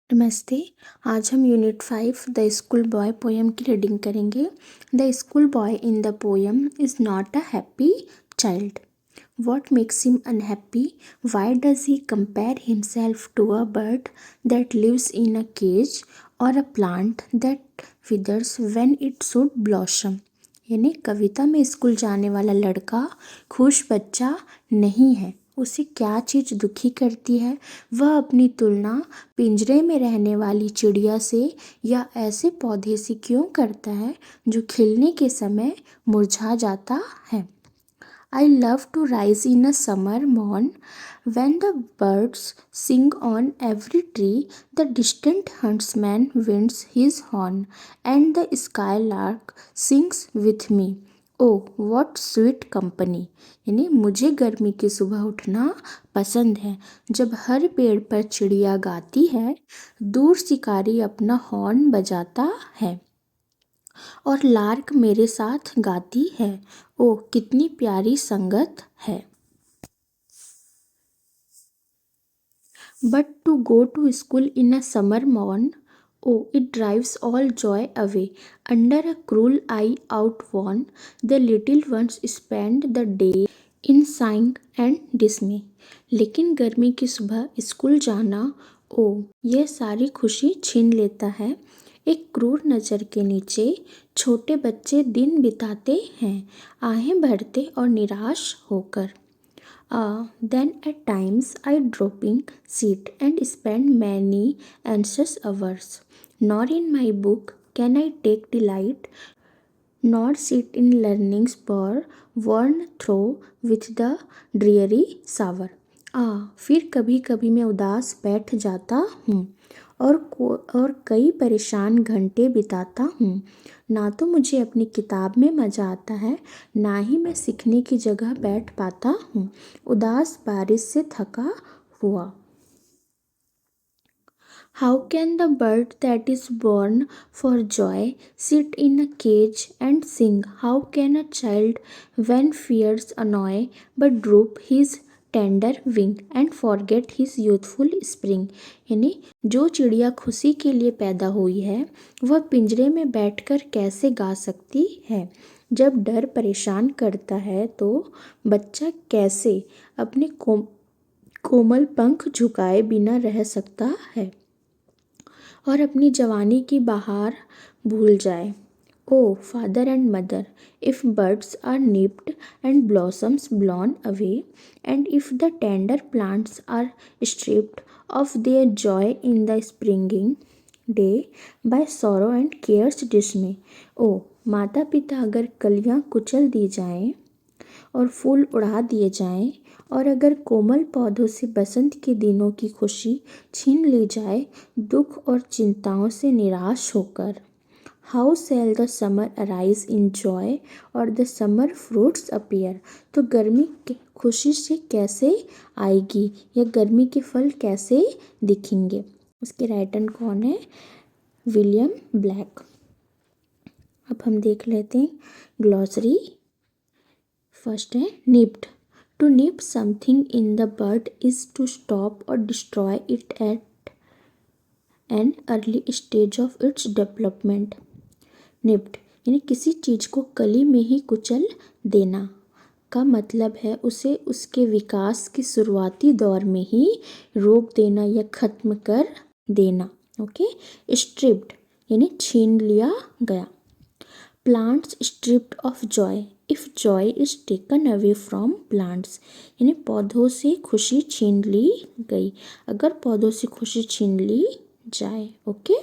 नमस्ते। आज हम unit 5 the school boy poem की रीडिंग करेंगे। The school boy in the poem is not a happy child. What makes him unhappy? Why does he compare himself to a bird that lives in a cage or a plant that withers when it should blossom? यानी कविता में school जाने वाला लड़का खुश बच्चा नहीं है। उसे क्या चीज़ दुखी करती है? वह अपनी तुलना पिंजरे में रहने वाली चिड़िया से या ऐसे पौधे से क्यों करता है जो खिलने के समय मुरझा जाता है? I love to rise in a summer morn when the birds sing on every tree, the distant huntsman winds his horn, and the skylark sings with me. Oh, what sweet company! यानी मुझे गर्मी की सुबह उठना पसंद है जब हर पेड़ पर चिड़िया गाती है, दूर शिकारी अपना हॉर्न बजाता है और लार्क मेरे साथ गाती है। ओह कितनी प्यारी संगत है। But to go to school in a summer morn, oh, it drives all joy away. Under a cruel eye outworn, the little ones spend the day in sighing and dismay. लेकिन गर्मी की सुबह स्कूल जाना, ओ यह सारी खुशी छीन लेता है। एक क्रूर नज़र के नीचे छोटे बच्चे दिन बिताते हैं, आहें भरते और निराश होकर। Then at times I dropping sit and spend many anxious hours. Nor in my book can I take delight, nor sit in learning's spur worn through with the dreary shower. फिर कभी कभी मैं उदास बैठ जाता हूँ और कई परेशान घंटे बिताता हूँ। ना तो मुझे अपनी किताब में मज़ा आता है, ना ही मैं सीखने की जगह बैठ पाता हूँ, उदास बारिश से थका हुआ। How can the bird that is born for joy sit in a cage and sing? How can a child, when fears annoy, but droop his tender wing and forget his youthful spring? यानी जो चिड़िया खुशी के लिए पैदा हुई है वह पिंजरे में बैठकर कैसे गा सकती है? जब डर परेशान करता है तो बच्चा कैसे अपने कोमल पंख झुकाए बिना रह सकता है और अपनी जवानी की बहार भूल जाए? Oh, father and mother, if birds are nipped and blossoms blown away, and if the tender plants are stripped of their joy in the springing day by sorrow and care's dismay. Oh, माता पिता अगर कलियां कुचल दी जाएं और फूल उड़ा दिए जाएं और अगर कोमल पौधों से बसंत के दिनों की खुशी छीन ली जाए दुख और चिंताओं से निराश होकर। How shall the summer arise in joy और द समर फ्रूट्स अपीयर? तो गर्मी की खुशी से कैसे आएगी या गर्मी के फल कैसे दिखेंगे? उसके राइटर कौन है? William Blake. अब हम देख लेते हैं ग्लॉसरी। फर्स्ट है nipped. To nip something in the bird is to stop और destroy it at an early stage of its development. Nipped यानी किसी चीज़ को कली में ही कुचल देना का मतलब है उसे उसके विकास के शुरुआती दौर में ही रोक देना या ख़त्म कर देना। ओके। स्ट्रिप्ड यानी छीन लिया गया। Plants stripped of joy if joy is taken away from plants यानी पौधों से खुशी छीन ली गई अगर पौधों से खुशी छीन ली जाए। ओके।